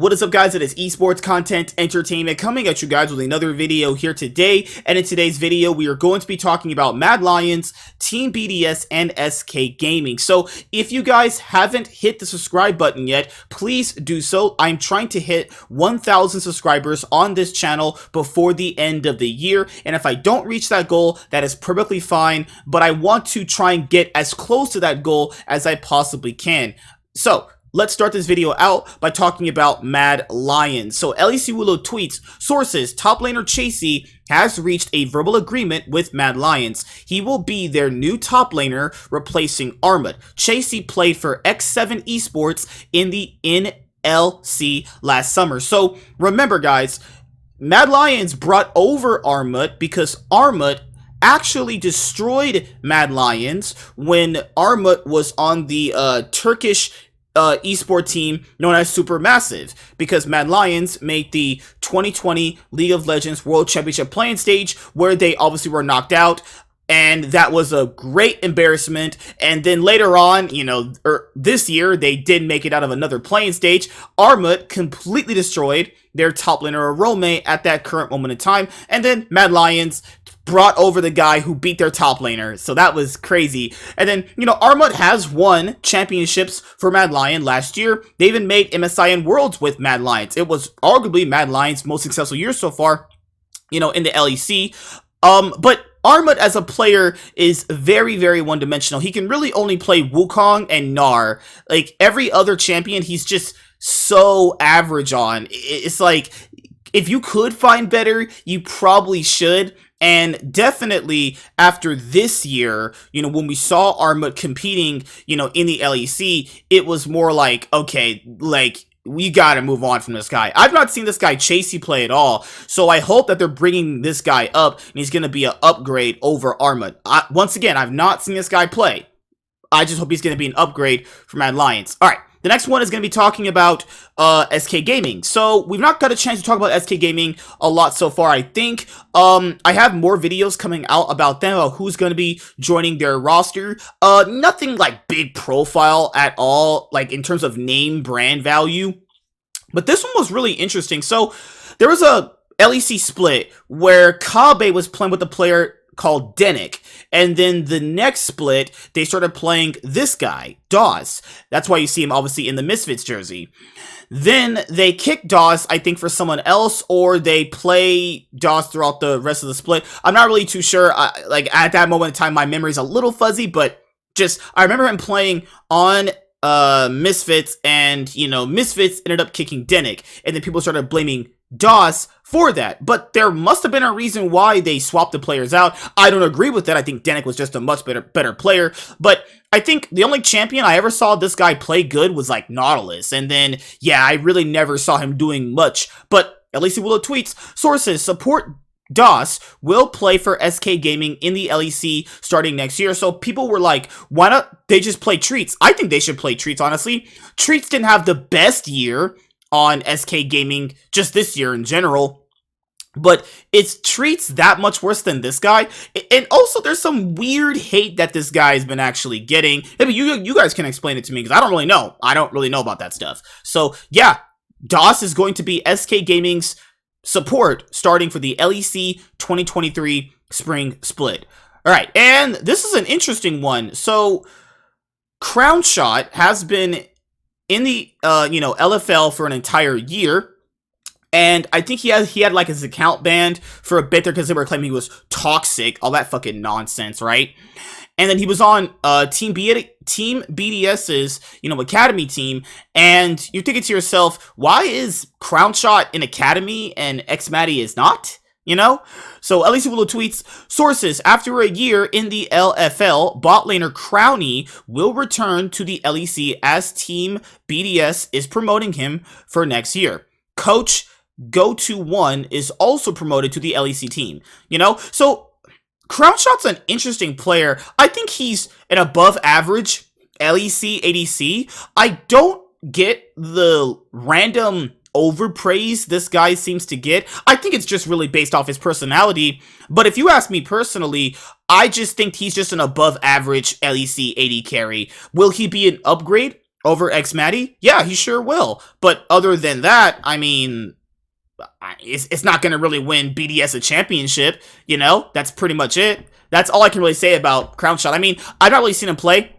What is up, guys? It is esports content entertainment coming at you guys with another video here today. And in today's video, we are going to be talking about Mad Lions, Team BDS, and SK Gaming. So if you guys haven't hit the subscribe button yet, please do so. I'm trying to hit 1,000 subscribers on this channel before the end of the year. And if I don't reach that goal, that is perfectly fine. But I want to try and get as close to that goal as I possibly can. So let's start this video out by talking about Mad Lions. So LEC Willow tweets, sources, top laner Chasy has reached a verbal agreement with Mad Lions. He will be their new top laner, replacing Armut. Chasy played for X7 Esports in the NLC last summer. So remember, guys, Mad Lions brought over Armut because Armut actually destroyed Mad Lions when Armut was on the Turkish esport team known as Supermassive, because Mad Lions made the 2020 League of Legends World Championship playing stage where they obviously were knocked out, and that was a great embarrassment. And then later on, this year they did make it out of another playing stage. Armut completely destroyed their top laner Rome at that current moment in time, and then Mad Lions brought over the guy who beat their top laner. So that was crazy. And then, Armut has won championships for Mad Lion last year. They even made MSIN Worlds with Mad Lions. It was arguably Mad Lions' most successful year so far, in the LEC. But Armut as a player is very, very one-dimensional. He can really only play Wukong and Gnar. Like, every other champion, he's just so average on. It's like, if you could find better, you probably should. And definitely after this year, when we saw Armut competing, in the LEC, it was more like, okay, like, we gotta move on from this guy. I've not seen this guy Chasy play at all, so I hope that they're bringing this guy up, and he's gonna be an upgrade over Armut. Once again, I've not seen this guy play. I just hope he's gonna be an upgrade for Mad Lions. Alright. The next one is going to be talking about SK Gaming. So we've not got a chance to talk about SK Gaming a lot so far, I think. I have more videos coming out about them, about who's going to be joining their roster. Nothing like big profile at all, like in terms of name brand value. But this one was really interesting. So there was a LEC split where Kabe was playing with a player called Denick, and then the next split they started playing this guy Dawes. That's why you see him obviously in the Misfits jersey. Then they kick Dawes, I think, for someone else, or they play Dawes throughout the rest of the split. I'm not really too sure. Like at that moment in time, my memory's a little fuzzy, but just I remember him playing on Misfits, and Misfits ended up kicking Denick, and then people started blaming Dawes for that. But there must have been a reason why they swapped the players out. I don't agree with that. I think Denick was just a much better player. But I think the only champion I ever saw this guy play good was like Nautilus. And then, yeah, I really never saw him doing much. But at least Willow tweets, sources support Dawes will play for SK Gaming in the LEC starting next year. So people were like, why not they just play Treats? I think they should play Treats, honestly. Treats didn't have the best year on SK Gaming just this year in general, but it's Treats that much worse than this guy. And also there's some weird hate that this guy has been actually getting. Maybe you guys can explain it to me, because I don't really know. I don't really know about that stuff. So yeah, Dawes is going to be SK Gaming's support starting for the LEC 2023 spring split. All right, and this is an interesting one. So Crownshot has been in the LFL for an entire year, and I think he had like his account banned for a bit there because they were claiming he was toxic, all that fucking nonsense, right? And then he was on Team BDS's academy team, and you're thinking to yourself, why is Crownshot an academy and X-Matty is not? So LEC Willow tweets, sources, after a year in the LFL, bot laner Crowny will return to the LEC as Team BDS is promoting him for next year. Coach Go21 is also promoted to the LEC team. So Crownshot's an interesting player. I think he's an above average LEC ADC. I don't get the random overpraise this guy seems to get. I think it's just really based off his personality. But if you ask me personally, I just think he's just an above average LEC AD carry. Will he be an upgrade over X-Matty? Yeah, he sure will. But other than that, I mean, it's not going to really win BDS a championship, you know? That's pretty much it. That's all I can really say about Crownshot. I mean, I've not really seen him play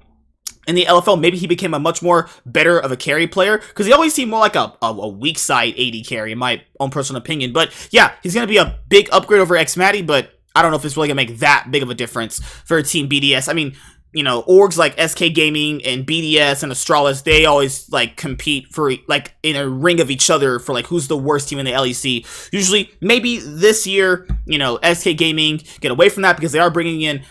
in the LFL. Maybe he became a much more better of a carry player, because he always seemed more like a weak side AD carry, in my own personal opinion. But yeah, he's going to be a big upgrade over X-Matty, but I don't know if it's really going to make that big of a difference for Team BDS. I mean, you know, orgs like SK Gaming and BDS and Astralis, they always, like, compete for, like, in a ring of each other for, like, who's the worst team in the LEC. Usually, maybe this year, you know, SK Gaming get away from that because they are bringing in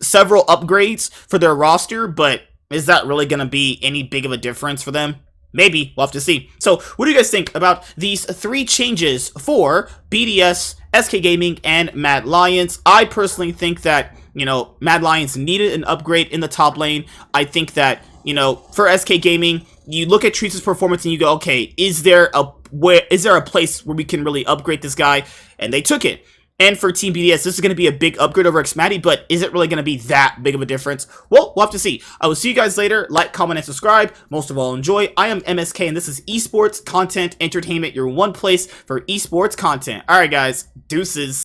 several upgrades for their roster, but is that really going to be any big of a difference for them? Maybe. We'll have to see. So, what do you guys think about these 3 changes for BDS, SK Gaming, and Mad Lions? I personally think that, you know, Mad Lions needed an upgrade in the top lane. I think that, you know, for SK Gaming, you look at Treats' performance and you go, okay, is there a place where we can really upgrade this guy? And they took it. And for Team BDS, this is going to be a big upgrade over X-Matty, but is it really going to be that big of a difference? Well, we'll have to see. I will see you guys later. Like, comment, and subscribe. Most of all, enjoy. I am MSK, and this is Esports Content Entertainment, your one place for esports content. Alright, guys. Deuces.